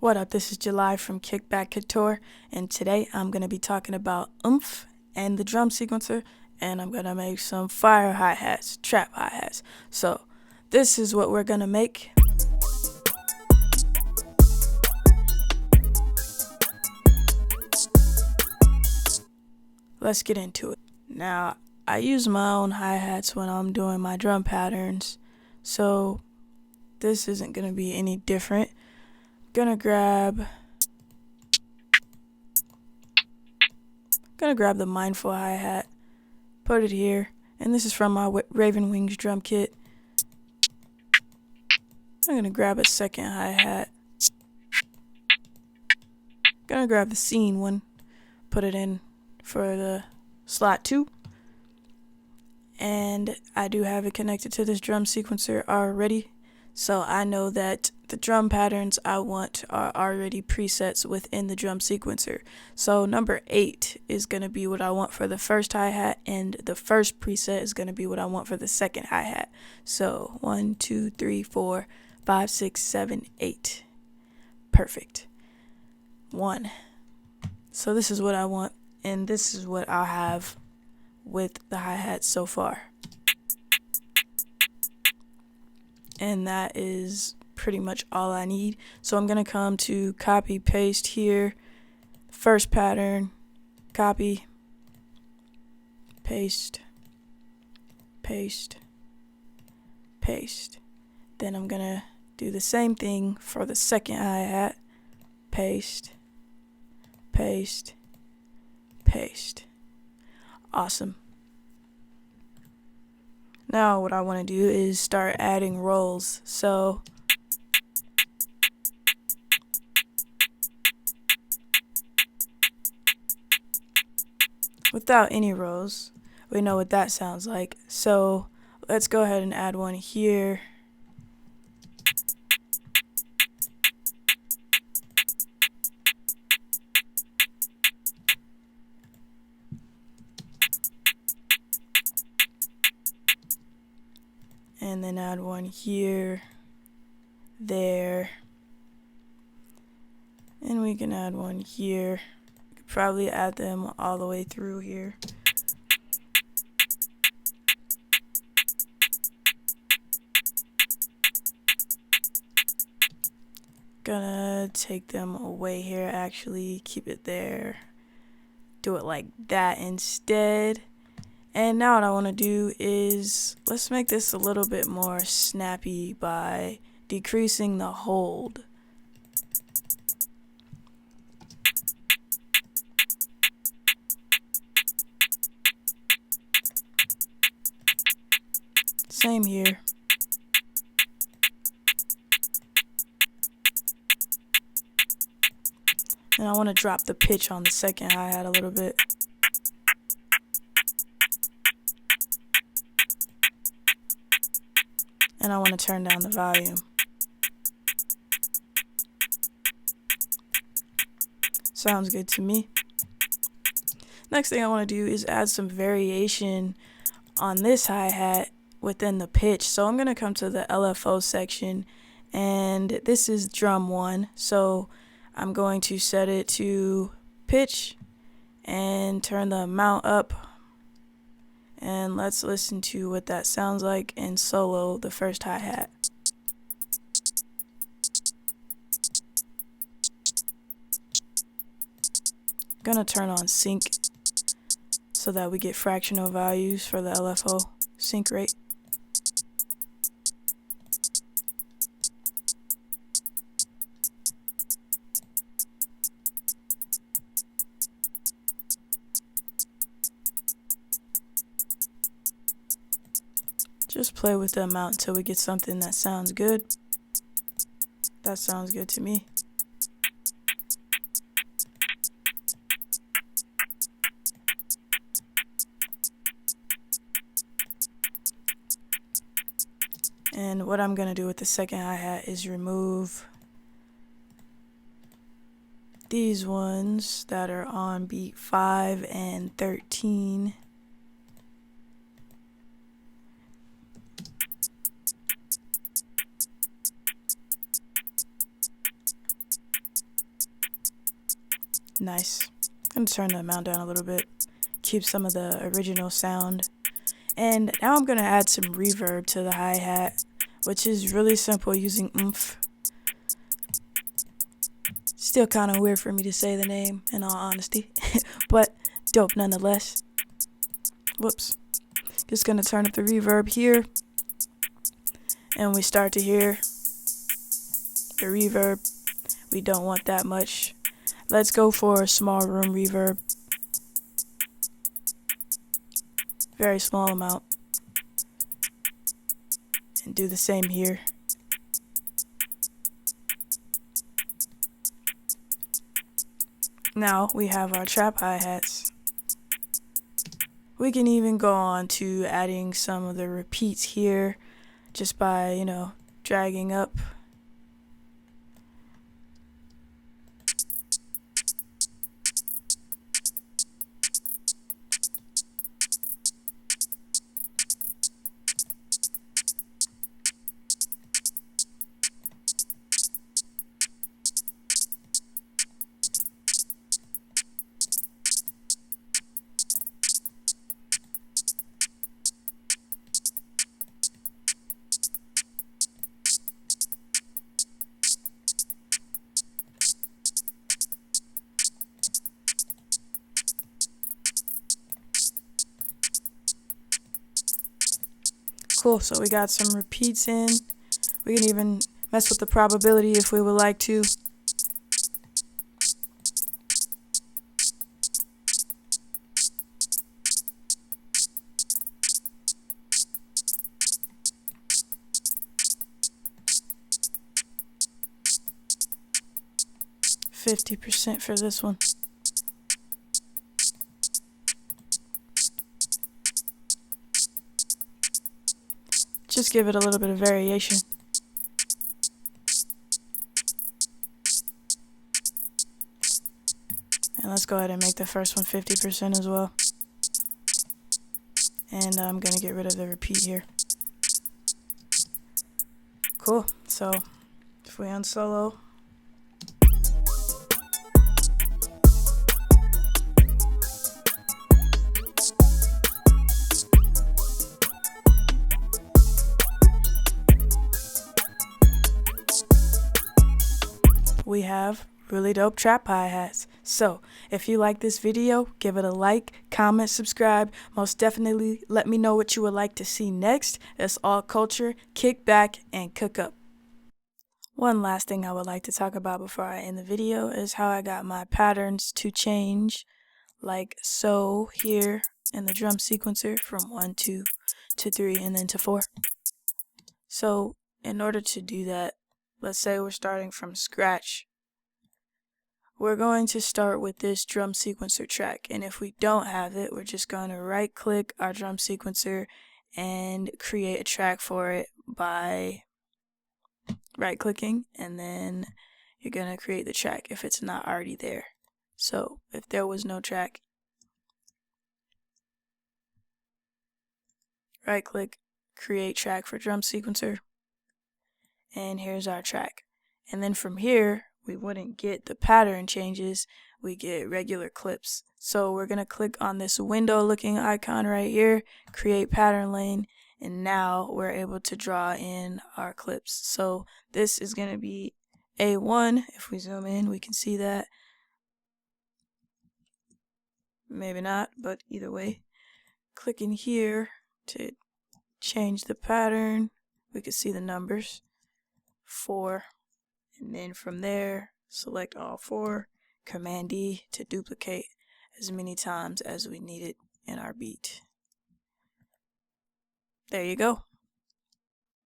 What up, this is July from Kickback Couture, and today I'm going to be talking about Umpf and the drum sequencer, and I'm going to make some fire hi-hats, trap hi-hats. So, this is what we're going to make. Let's get into it. Now, I use my own hi-hats when I'm doing my drum patterns, so this isn't going to be any different. Gonna grab the mindful hi-hat, put it here, and this is from my Raven Wings drum kit. I'm gonna grab a second hi-hat. Gonna grab the scene one, put it in for the slot 2. And I do have it connected to this drum sequencer already, so I know that the drum patterns I want are already presets within the drum sequencer. So number 8 is going to be what I want for the first hi-hat, and the first preset is going to be what I want for the second hi-hat. So 1, 2, 3, 4, 5, 6, 7, 8. Perfect. 1. So this is what I want, and this is what I'll have with the hi-hat so far. And that is pretty much all I need. So I'm going to come to copy paste here, first pattern, copy, paste, paste, paste. Then I'm going to do the same thing for the second hi-hat, paste, paste, paste. Awesome. Now what I want to do is start adding rolls. So without any rolls, we know what that sounds like. So let's go ahead and add one here. And then add one here, there, and we can add one here. We could probably add them all the way through here. Gonna take them away here, actually, keep it there. Do it like that instead. And now what I want to do is, let's make this a little bit more snappy by decreasing the hold. Same here. And I want to drop the pitch on the second hi-hat a little bit. And I want to turn down the volume. Sounds good to me. Next thing I want to do is add some variation on this hi-hat within the pitch. So I'm going to come to the LFO section, and this is drum 1. So I'm going to set it to pitch and turn the amount up. And let's listen to what that sounds like in solo, the first hi-hat. Gonna turn on sync so that we get fractional values for the LFO sync rate. Just play with the amount until we get something that sounds good. That sounds good to me. And what I'm going to do with the second hi-hat is remove these ones that are on beat 5 and 13. Nice. I'm gonna turn the amount down a little bit, keep some of the original sound. And now I'm gonna add some reverb to the hi-hat, which is really simple using Umpf. Still kind of weird for me to say the name, in all honesty, but dope nonetheless. Whoops. Just gonna turn up the reverb here, and we start to hear the reverb. We don't want that much. Let's go for a small room reverb. Very small amount. And do the same here. Now we have our trap hi-hats. We can even go on to adding some of the repeats here just by, dragging up. Cool, so we got some repeats in. We can even mess with the probability if we would like to. %50 for this one. Just give it a little bit of variation. And let's go ahead and make the first one 50% as well. And I'm going to get rid of the repeat here. Cool. So if we unsolo, we have really dope trap hi-hats. So if you like this video, give it a like, comment, subscribe. Most definitely let me know what you would like to see next. It's all Couture, Kickback, and Cook Up. One last thing I would like to talk about before I end the video is how I got my patterns to change, like so here in the drum sequencer from 1, 2 to 3 and then to 4. So in order to do that, let's say we're starting from scratch. We're going to start with this drum sequencer track, and if we don't have it, we're just going to right click our drum sequencer and create a track for it by right clicking, and then you're going to create the track if it's not already there. So if there was no track, right click, create track for drum sequencer, and here's our track. And then from here, we wouldn't get the pattern changes, we get regular clips. So we're going to click on this window looking icon right here, create pattern lane, and now we're able to draw in our clips. So this is going to be A1. If we zoom in, we can see that. Maybe not, but either way, clicking here to change the pattern, we can see the numbers 4. And then from there, select all 4, Command D to duplicate as many times as we need it in our beat. There you go.